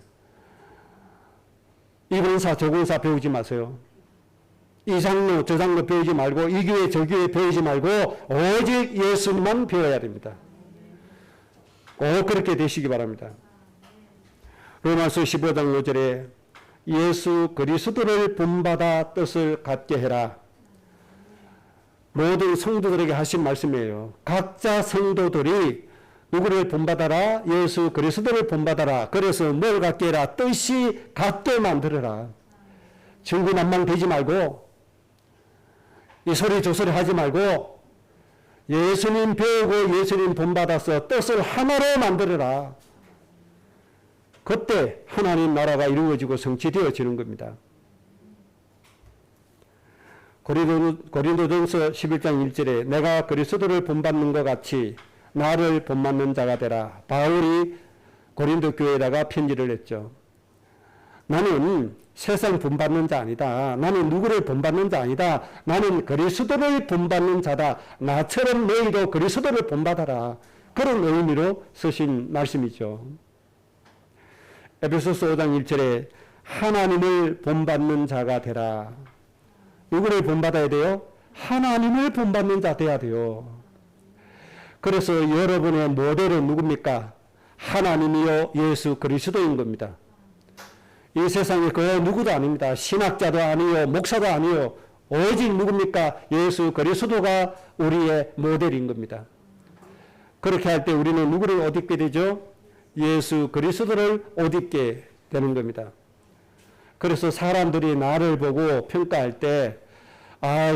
이 권사 저 권사 배우지 마세요. 이 장로 저 장로 배우지 말고 이 교회 저 교회 배우지 말고 오직 예수님만 배워야 됩니다. 꼭 그렇게 되시기 바랍니다. 로마서 15장 5절에 예수 그리스도를 본받아 뜻을 갖게 해라. 모든 성도들에게 하신 말씀이에요. 각자 성도들이 누구를 본받아라? 예수 그리스도를 본받아라. 그래서 뭘 갖게 해라? 뜻이 갖게 만들어라. 중구난방되지 말고 이 소리 저 소리 하지 말고 예수님 배우고 예수님 본받아서 뜻을 하나로 만들어라. 그때 하나님 나라가 이루어지고 성취되어지는 겁니다. 고린도전서 11장 1절에 내가 그리스도를 본받는 것 같이 나를 본받는 자가 되라. 바울이 고린도 교회에다가 편지를 했죠. 나는 세상 본받는 자 아니다. 나는 누구를 본받는 자 아니다. 나는 그리스도를 본받는 자다. 나처럼 너희도 그리스도를 본받아라. 그런 의미로 쓰신 말씀이죠. 에베소서 5장 1절에 하나님을 본받는 자가 되라. 누구를 본받아야 돼요? 하나님을 본받는 자 돼야 돼요. 그래서 여러분의 모델은 누굽니까? 하나님이요 예수 그리스도인 겁니다. 이 세상에 그 누구도 아닙니다. 신학자도 아니요 목사도 아니요 오직 누굽니까? 예수 그리스도가 우리의 모델인 겁니다. 그렇게 할 때 우리는 누구를 옷 입게 되죠? 예수 그리스도를 옷 입게 되는 겁니다. 그래서 사람들이 나를 보고 평가할 때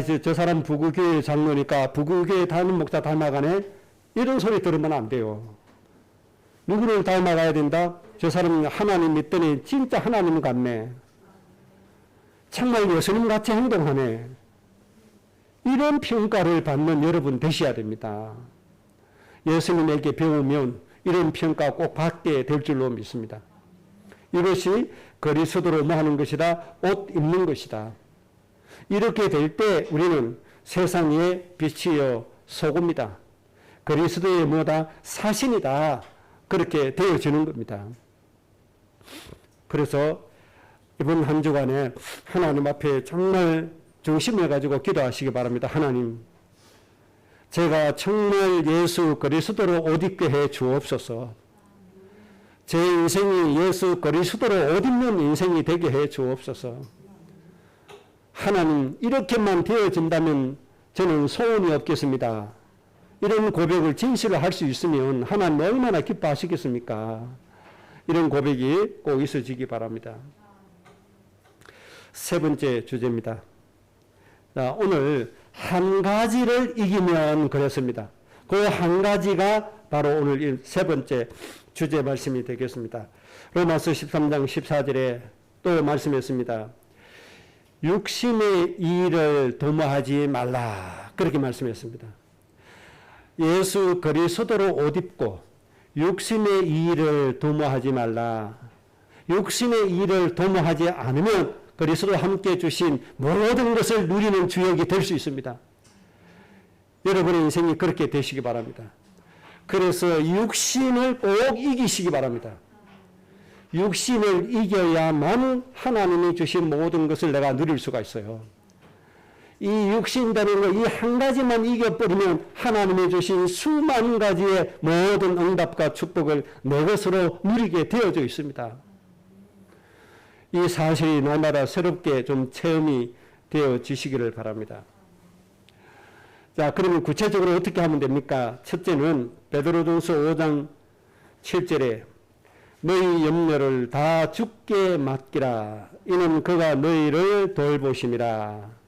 이제 저 사람 부구교회 장로니까 부구교회 다니는 목사 닮아가네? 이런 소리 들으면 안 돼요. 누구를 닮아가야 된다? 저 사람이 하나님 믿더니 진짜 하나님 같네. 정말 예수님 같이 행동하네. 이런 평가를 받는 여러분 되셔야 됩니다. 예수님에게 배우면 이런 평가 꼭 받게 될 줄로 믿습니다. 이것이 그리스도로 뭐 하는 것이다? 옷 입는 것이다. 이렇게 될 때 우리는 세상의 빛이요 소금이다. 그리스도의 뭐다? 사신이다. 그렇게 되어지는 겁니다. 그래서 이번 한 주간에 하나님 앞에 정말 중심을 가지고 기도하시기 바랍니다. 하나님, 제가 정말 예수 그리스도로 옷 입게 해 주옵소서. 제 인생이 예수 그리스도로 옷 입는 인생이 되게 해 주옵소서. 하나님, 이렇게만 되어진다면 저는 소원이 없겠습니다. 이런 고백을 진실로 할 수 있으면 하나님 얼마나 기뻐하시겠습니까? 이런 고백이 꼭 있어지기 바랍니다. 세 번째 주제입니다. 자, 오늘 한 가지를 이기면 그랬습니다. 그 한 가지가 바로 오늘 세 번째 주제 말씀이 되겠습니다. 로마서 13장 14절에 또 말씀했습니다. 육신의 일을 도모하지 말라. 그렇게 말씀했습니다. 예수 그리스도로 옷 입고 육신의 일을 도모하지 말라. 육신의 일을 도모하지 않으면 그리스도 함께 주신 모든 것을 누리는 주역이 될 수 있습니다. 여러분의 인생이 그렇게 되시기 바랍니다. 그래서 육신을 꼭 이기시기 바랍니다. 육신을 이겨야만 하나님이 주신 모든 것을 내가 누릴 수가 있어요. 이 육신이라는 거 이 한 가지만 이겨버리면 하나님이 주신 수만 가지의 모든 응답과 축복을 내 것으로 누리게 되어져 있습니다. 이 사실이 날마다 새롭게 좀 체험이 되어지시기를 바랍니다. 자, 그러면 구체적으로 어떻게 하면 됩니까? 첫째는 베드로전서 5장 7절에 너희 염려를 다 주께 맡기라. 이는 그가 너희를 돌보심이라.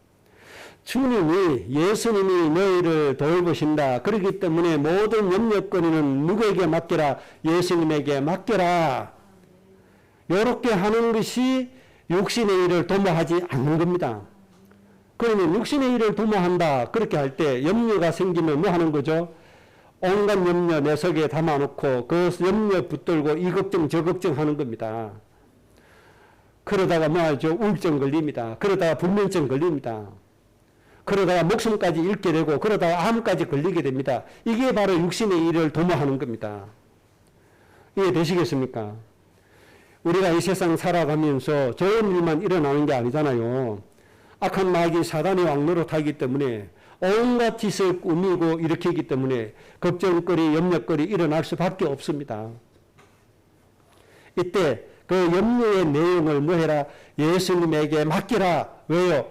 주님이 예수님이 너희를 돌보신다. 그렇기 때문에 모든 염려거리는 누구에게 맡기라? 예수님에게 맡겨라. 이렇게 하는 것이 육신의 일을 도모하지 않는 겁니다. 그러면 육신의 일을 도모한다. 그렇게 할 때 염려가 생기면 뭐 하는 거죠? 온갖 염려 내 속에 담아놓고 그 염려 붙들고 이 걱정 저 걱정 하는 겁니다. 그러다가 뭐 하죠? 우울증 걸립니다. 그러다가 불면증 걸립니다. 그러다가 목숨까지 잃게 되고 그러다가 암까지 걸리게 됩니다. 이게 바로 육신의 일을 도모하는 겁니다. 이해되시겠습니까? 우리가 이 세상 살아가면서 좋은 일만 일어나는 게 아니잖아요. 악한 마귀 사단의 왕노릇하기 때문에 온갖 짓을 꾸미고 일으키기 때문에 걱정거리, 염려거리 일어날 수밖에 없습니다. 이때 그 염려의 내용을 뭐 해라? 예수님에게 맡기라. 왜요?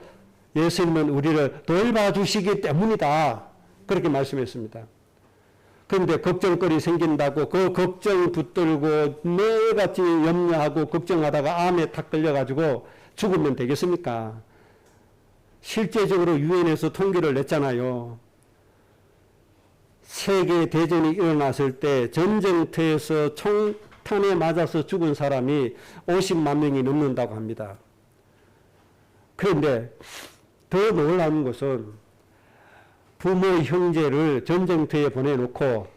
예수님은 우리를 돌봐주시기 때문이다. 그렇게 말씀했습니다. 그런데 걱정거리 생긴다고 그 걱정 붙들고 매일같이 염려하고 걱정하다가 암에 탁 걸려가지고 죽으면 되겠습니까? 실제적으로 유엔에서 통계를 냈잖아요. 세계 대전이 일어났을 때 전쟁터에서 총탄에 맞아서 죽은 사람이 50만 명이 넘는다고 합니다. 그런데 더 놀라운 것은 부모 형제를 전쟁터에 보내놓고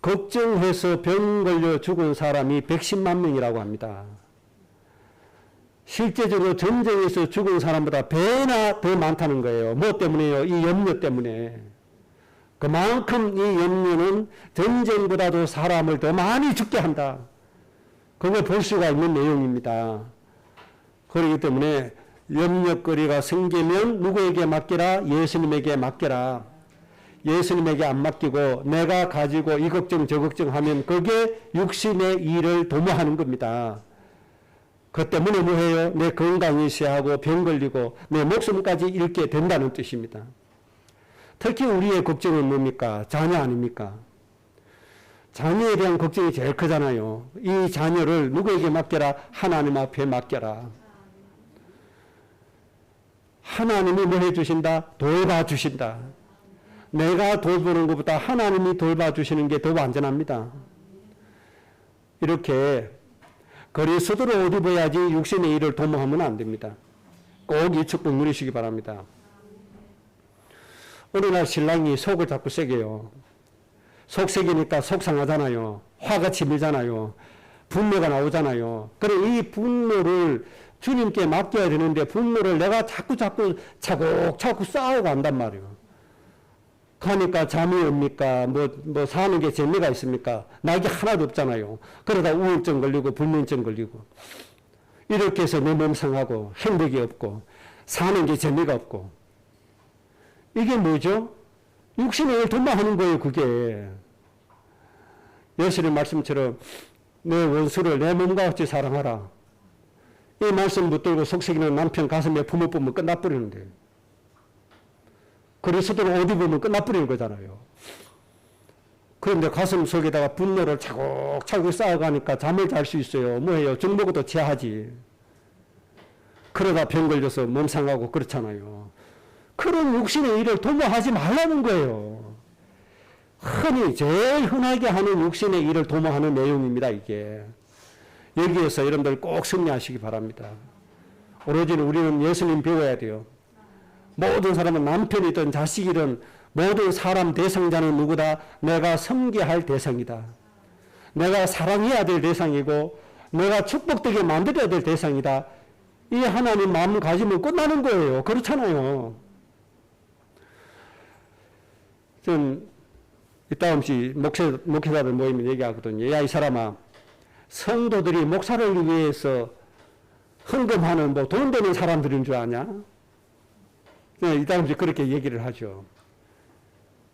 걱정해서 병 걸려 죽은 사람이 110만 명이라고 합니다. 실제적으로 전쟁에서 죽은 사람보다 배나 더 많다는 거예요. 뭐 때문에요? 이 염려 때문에. 그만큼 이 염려는 전쟁보다도 사람을 더 많이 죽게 한다. 그걸 볼 수가 있는 내용입니다. 그렇기 때문에 염려거리가 생기면 누구에게 맡기라? 예수님에게 맡겨라. 예수님에게 안 맡기고 내가 가지고 이 걱정 저 걱정하면 그게 육신의 일을 도모하는 겁니다. 그 때문에 뭐해요? 내 건강이 쇠하고 병 걸리고 내 목숨까지 잃게 된다는 뜻입니다. 특히 우리의 걱정은 뭡니까? 자녀 아닙니까? 자녀에 대한 걱정이 제일 크잖아요. 이 자녀를 누구에게 맡겨라? 하나님 앞에 맡겨라. 하나님이 뭐 해주신다? 돌봐주신다. 내가 돌보는 것보다 하나님이 돌봐주시는 게 더 완전합니다. 이렇게 그리스도를 옷 입어야지 육신의 일을 도모하면 안 됩니다. 꼭 이 축복 누리시기 바랍니다. 어느 날 신랑이 속을 자꾸 새겨요. 속 새기니까 속상하잖아요. 화가 치밀잖아요. 분노가 나오잖아요. 그래 이 분노를 주님께 맡겨야 되는데 분노를 내가 자꾸 차곡차곡 쌓아간단 말이에요. 가니까 잠이 옵니까? 뭐 사는 게 재미가 있습니까? 낙이 하나도 없잖아요. 그러다 우울증 걸리고 불면증 걸리고 이렇게 해서 내 몸 상하고 행복이 없고 사는 게 재미가 없고 이게 뭐죠? 육신의 일 도모하는 거예요. 그게 예수님 말씀처럼 내 원수를 내 몸과 같이 사랑하라. 이 말씀 붙들고 속삭이는 남편 가슴에 품을 뿌면 끝나버리는데 그리스도를 옷 입으면 끝나버리는 거잖아요. 그런데 가슴 속에다가 분노를 차곡차곡 쌓아가니까 잠을 잘 수 있어요. 뭐예요? 죽먹어도 제하지. 그러다 병 걸려서 몸 상하고 그렇잖아요. 그런 육신의 일을 도모하지 말라는 거예요. 제일 흔하게 하는 육신의 일을 도모하는 내용입니다. 이게. 여기에서 여러분들 꼭 승리하시기 바랍니다. 오로지 우리는 예수님 배워야 돼요. 모든 사람은 남편이든 자식이든 모든 사람 대상자는 누구다? 내가 섬겨야 할 대상이다. 내가 사랑해야 될 대상이고 내가 축복되게 만들어야 될 대상이다. 이 하나님 마음 가지면 끝나는 거예요. 그렇잖아요. 좀 이따금씩 목회자들 모이면 얘기하거든요. 야, 이 사람아, 성도들이 목사를 위해서 헌금하는 돈 되는 사람들인 줄 아냐? 네, 이따금씩 그렇게 얘기를 하죠.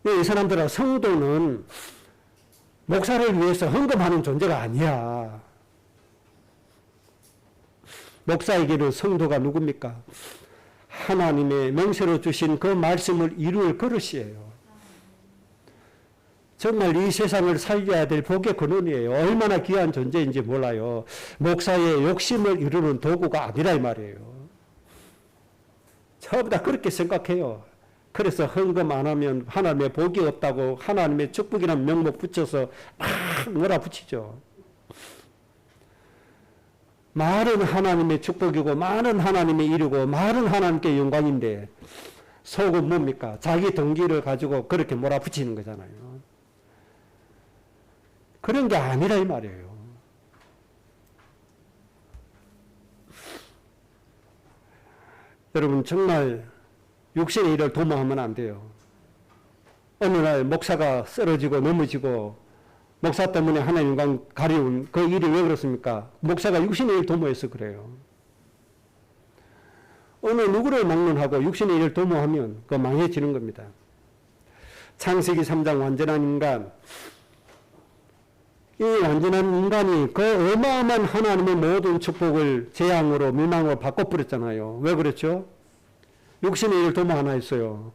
이 사람들은 성도는 목사를 위해서 헌금하는 존재가 아니야. 목사에게는 성도가 누굽니까? 하나님의 명세로 주신 그 말씀을 이룰 그릇이에요. 정말 이 세상을 살려야 될 복의 근원이에요. 얼마나 귀한 존재인지 몰라요. 목사의 욕심을 이루는 도구가 아니라 이 말이에요. 전부 다 그렇게 생각해요. 그래서 헌금 안 하면 하나님의 복이 없다고 하나님의 축복이라는 명목 붙여서 막 몰아붙이죠. 말은 하나님의 축복이고 말은 하나님의 일이고 말은 하나님께 영광인데 속은 뭡니까? 자기 동기를 가지고 그렇게 몰아붙이는 거잖아요. 그런 게 아니라 이 말이에요. 여러분 정말 육신의 일을 도모하면 안 돼요. 어느 날 목사가 쓰러지고 넘어지고 목사 때문에 하나님 영광 가려운 그 일이 왜 그렇습니까? 목사가 육신의 일 도모해서 그래요. 어느 누구를 막론하고 육신의 일을 도모하면 그 망해지는 겁니다. 창세기 3장 완전한 인간, 이 완전한 인간이 그 어마어마한 하나님의 모든 축복을 재앙으로 멸망으로 바꿔버렸잖아요. 왜 그랬죠? 육신의 일을 도모 하나 했어요.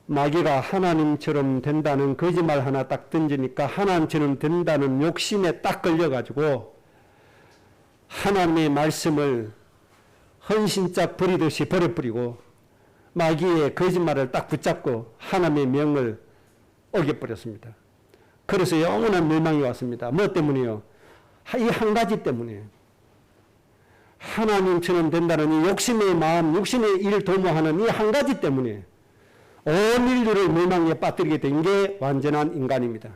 마귀가 하나님처럼 된다는 거짓말 하나 딱 던지니까 하나님처럼 된다는 욕심에 딱 걸려가지고 하나님의 말씀을 헌신짝 버리듯이 버려버리고 마귀의 거짓말을 딱 붙잡고 하나님의 명을 어겨버렸습니다. 그래서 영원한 멸망이 왔습니다. 뭐 때문이요? 이 한 가지 때문에. 하나님처럼 된다는 이 욕심의 마음, 욕심의 일을 도모하는 이 한 가지 때문에 온 인류를 멸망에 빠뜨리게 된 게 완전한 인간입니다.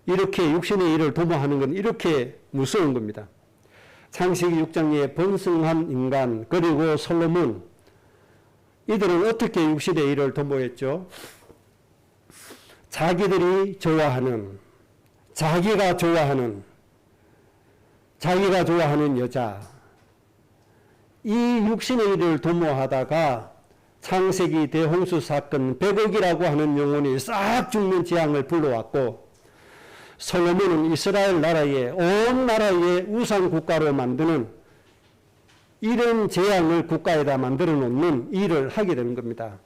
이렇게 육신의 일을 도모하는 건 이렇게 무서운 겁니다. 창세기 6장에 번성한 인간 그리고 솔로몬 이들은 어떻게 육신의 일을 도모했죠? 자기들이 좋아하는 자기가 좋아하는 여자 이 육신의 일을 도모하다가 창세기 대홍수 사건 100억이라고 하는 영혼이 싹 죽는 재앙을 불러왔고 솔로몬은 이스라엘 나라에 온 나라의 우상 국가로 만드는 이런 재앙을 국가에다 만들어 놓는 일을 하게 되는 겁니다.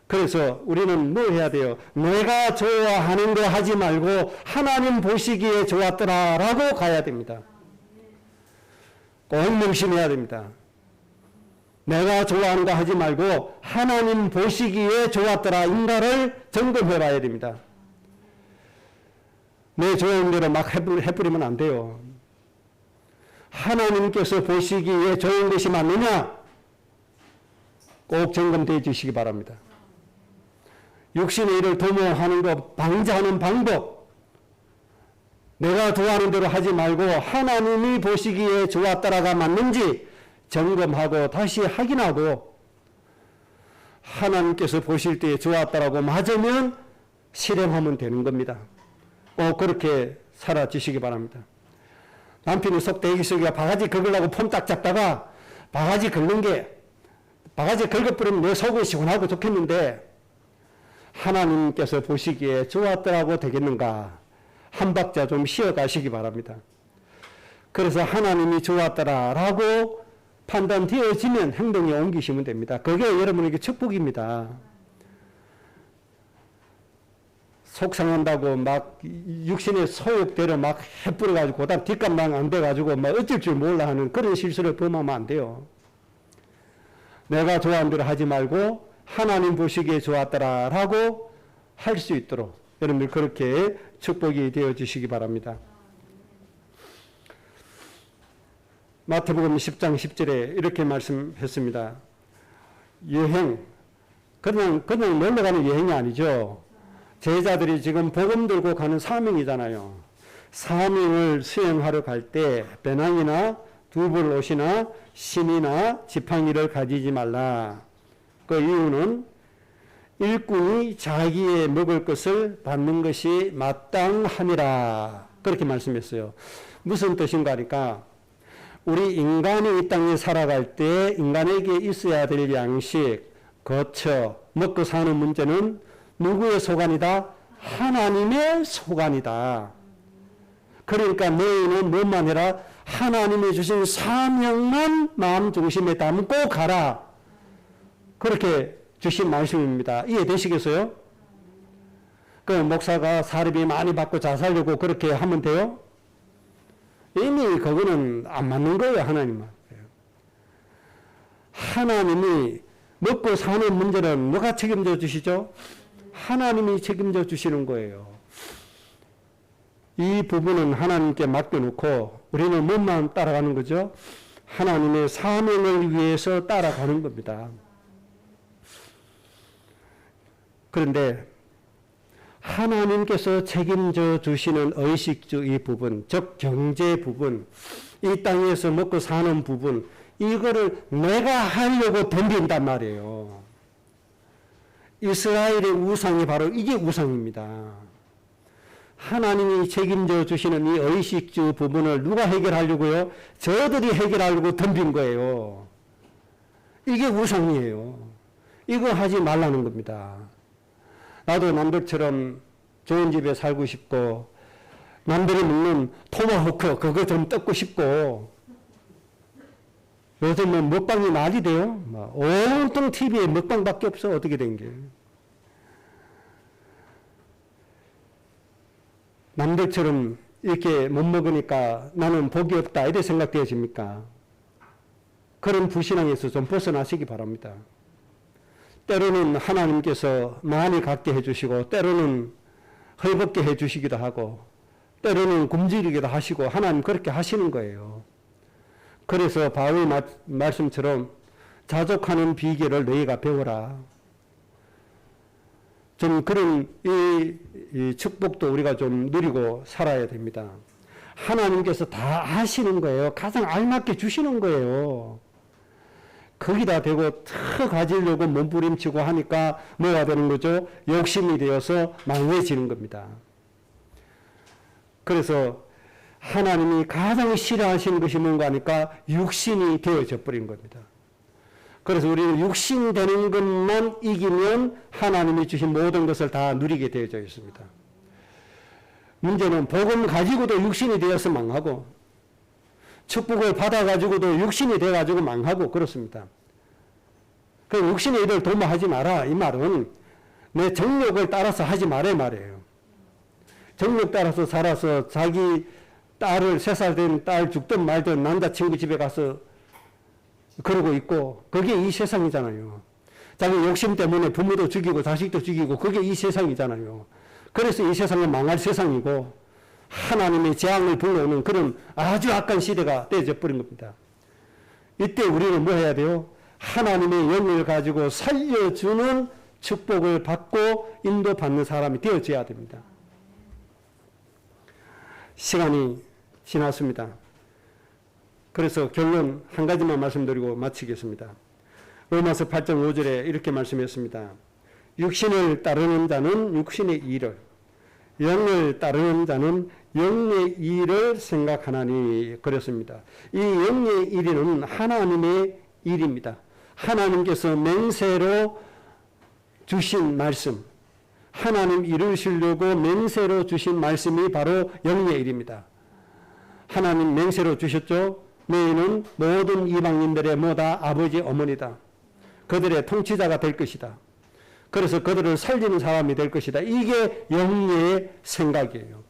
그래서 우리는 뭘 해야 돼요? 내가 좋아하는 거 하지 말고 하나님 보시기에 좋았더라라고 가야 됩니다. 꼭 명심해야 됩니다. 내가 좋아하는 거 하지 말고 하나님 보시기에 좋았더라인가를 점검해 봐야 됩니다. 내 좋아하는 대로 막 해버리면 안 돼요. 하나님께서 보시기에 좋은 것이 맞느냐? 꼭 점검되어 주시기 바랍니다. 육신의 일을 도모하는 것, 방지하는 방법, 내가 좋아하는 대로 하지 말고 하나님이 보시기에 좋았더라가 맞는지 점검하고 다시 확인하고 하나님께서 보실 때에 좋았더라고 맞으면 실행하면 되는 겁니다. 꼭 그렇게 살아주시기 바랍니다. 남편이 속 대기속이가 바가지 긁으려고 폼 딱 잡다가 바가지 긁어버리면 내 속이 시원하고 좋겠는데 하나님께서 보시기에 좋았더라고 되겠는가? 한 박자 좀 쉬어가시기 바랍니다. 그래서 하나님이 좋았더라라고 판단되어지면 행동에 옮기시면 됩니다. 그게 여러분에게 축복입니다. 속상한다고 막 육신의 소욕대로 막 해뿌려가지고 그다음 뒷감당 안 돼가지고 막 어쩔 줄 몰라 하는 그런 실수를 범하면 안 돼요. 내가 좋아하는 대로 하지 말고 하나님 보시기에 좋았더라라고 할 수 있도록 여러분들 그렇게 축복이 되어 주시기 바랍니다. 마태복음 10장 10절에 이렇게 말씀했습니다. 여행, 그냥 놀러가는 여행이 아니죠. 제자들이 지금 복음 들고 가는 사명이잖아요. 사명을 수행하러 갈 때 배낭이나 두벌 옷이나 신이나 지팡이를 가지지 말라. 그 이유는 일꾼이 자기의 먹을 것을 받는 것이 마땅함이라. 그렇게 말씀했어요. 무슨 뜻인가 하니까 우리 인간이 이 땅에 살아갈 때 인간에게 있어야 될 양식, 거처, 먹고 사는 문제는 누구의 소관이다? 하나님의 소관이다. 그러니까 너희는 뭐만 해라? 하나님이 주신 사명만 마음 중심에 담고 가라. 그렇게 주신 말씀입니다. 이해되시겠어요? 그 목사가 사례비 많이 받고 잘 살려고 그렇게 하면 돼요? 이미 그거는 안 맞는 거예요. 하나님은. 하나님이 먹고 사는 문제는 누가 책임져 주시죠? 하나님이 책임져 주시는 거예요. 이 부분은 하나님께 맡겨놓고 우리는 뭐만 따라가는 거죠? 하나님의 사명을 위해서 따라가는 겁니다. 그런데 하나님께서 책임져 주시는 의식주의 부분, 즉 경제 부분, 이 땅에서 먹고 사는 부분, 이거를 내가 하려고 덤빈단 말이에요. 이스라엘의 우상이 바로 이게 우상입니다. 하나님이 책임져 주시는 이 의식주 부분을 누가 해결하려고요? 저들이 해결하려고 덤빈 거예요. 이게 우상이에요. 이거 하지 말라는 겁니다. 나도 남들처럼 좋은 집에 살고 싶고 남들이 먹는 토마호크 그거 좀 뜯고 싶고 요즘은 먹방이 말이 돼요. 온통 TV에 먹방밖에 없어. 어떻게 된 게. 남들처럼 이렇게 못 먹으니까 나는 복이 없다 이렇게 생각되어집니까? 그런 불신앙에서 좀 벗어나시기 바랍니다. 때로는 하나님께서 많이 갖게 해주시고 때로는 헐벗게 해주시기도 하고 때로는 굶주리기도 하시고 하나님 그렇게 하시는 거예요. 그래서 바울 말씀처럼 자족하는 비결을 너희가 배워라. 좀 그런 이 축복도 우리가 좀 누리고 살아야 됩니다. 하나님께서 다 아시는 거예요. 가장 알맞게 주시는 거예요. 거기다 대고 더 가지려고 몸부림치고 하니까 뭐가 되는 거죠? 욕심이 되어서 망해지는 겁니다. 그래서 하나님이 가장 싫어하시는 것이 뭔가 하니까 육신이 되어져 버린 겁니다. 그래서 우리는 육신 되는 것만 이기면 하나님이 주신 모든 것을 다 누리게 되어져 있습니다. 문제는 복음 가지고도 육신이 되어서 망하고 축복을 받아가지고도 육신이 돼가지고 망하고 그렇습니다. 그 육신의 일을 도모하지 마라. 이 말은 내 정욕을 따라서 하지 말아야 말이에요. 정욕 따라서 살아서 자기 딸을 3살 된 딸 죽든 말든 남자친구 집에 가서 그러고 있고 그게 이 세상이잖아요. 자기 욕심 때문에 부모도 죽이고 자식도 죽이고 그게 이 세상이잖아요. 그래서 이 세상은 망할 세상이고 하나님의 재앙을 불러오는 그런 아주 악한 시대가 되어져 버린 겁니다. 이때 우리는 뭐 해야 돼요? 하나님의 영을 가지고 살려주는 축복을 받고 인도받는 사람이 되어져야 됩니다. 시간이 지났습니다. 그래서 결론 한 가지만 말씀드리고 마치겠습니다. 로마서 8장 5절에 이렇게 말씀했습니다. 육신을 따르는 자는 육신의 일을, 영을 따르는 자는 영의 일을 생각하나니 그랬습니다. 이 영의 일은 하나님의 일입니다. 하나님께서 맹세로 주신 말씀, 하나님 이루시려고 맹세로 주신 말씀이 바로 영의 일입니다. 하나님 맹세로 주셨죠. 너희는 모든 이방인들의 뭐다? 아버지 어머니다. 그들의 통치자가 될 것이다. 그래서 그들을 살리는 사람이 될 것이다. 이게 영의 생각이에요.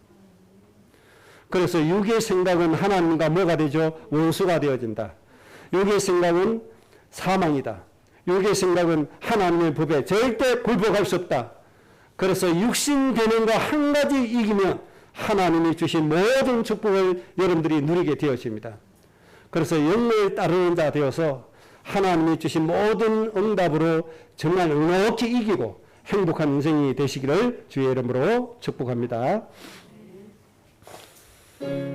그래서 육의 생각은 하나님과 뭐가 되죠? 원수가 되어진다. 육의 생각은 사망이다. 육의 생각은 하나님의 법에 절대 굴복할 수 없다. 그래서 육신 되는 거 한 가지 이기면 하나님이 주신 모든 축복을 여러분들이 누리게 되어집니다. 그래서 영을 따르는 자 되어서 하나님이 주신 모든 응답으로 정말 넉넉히 이기고 행복한 인생이 되시기를 주의 이름으로 축복합니다.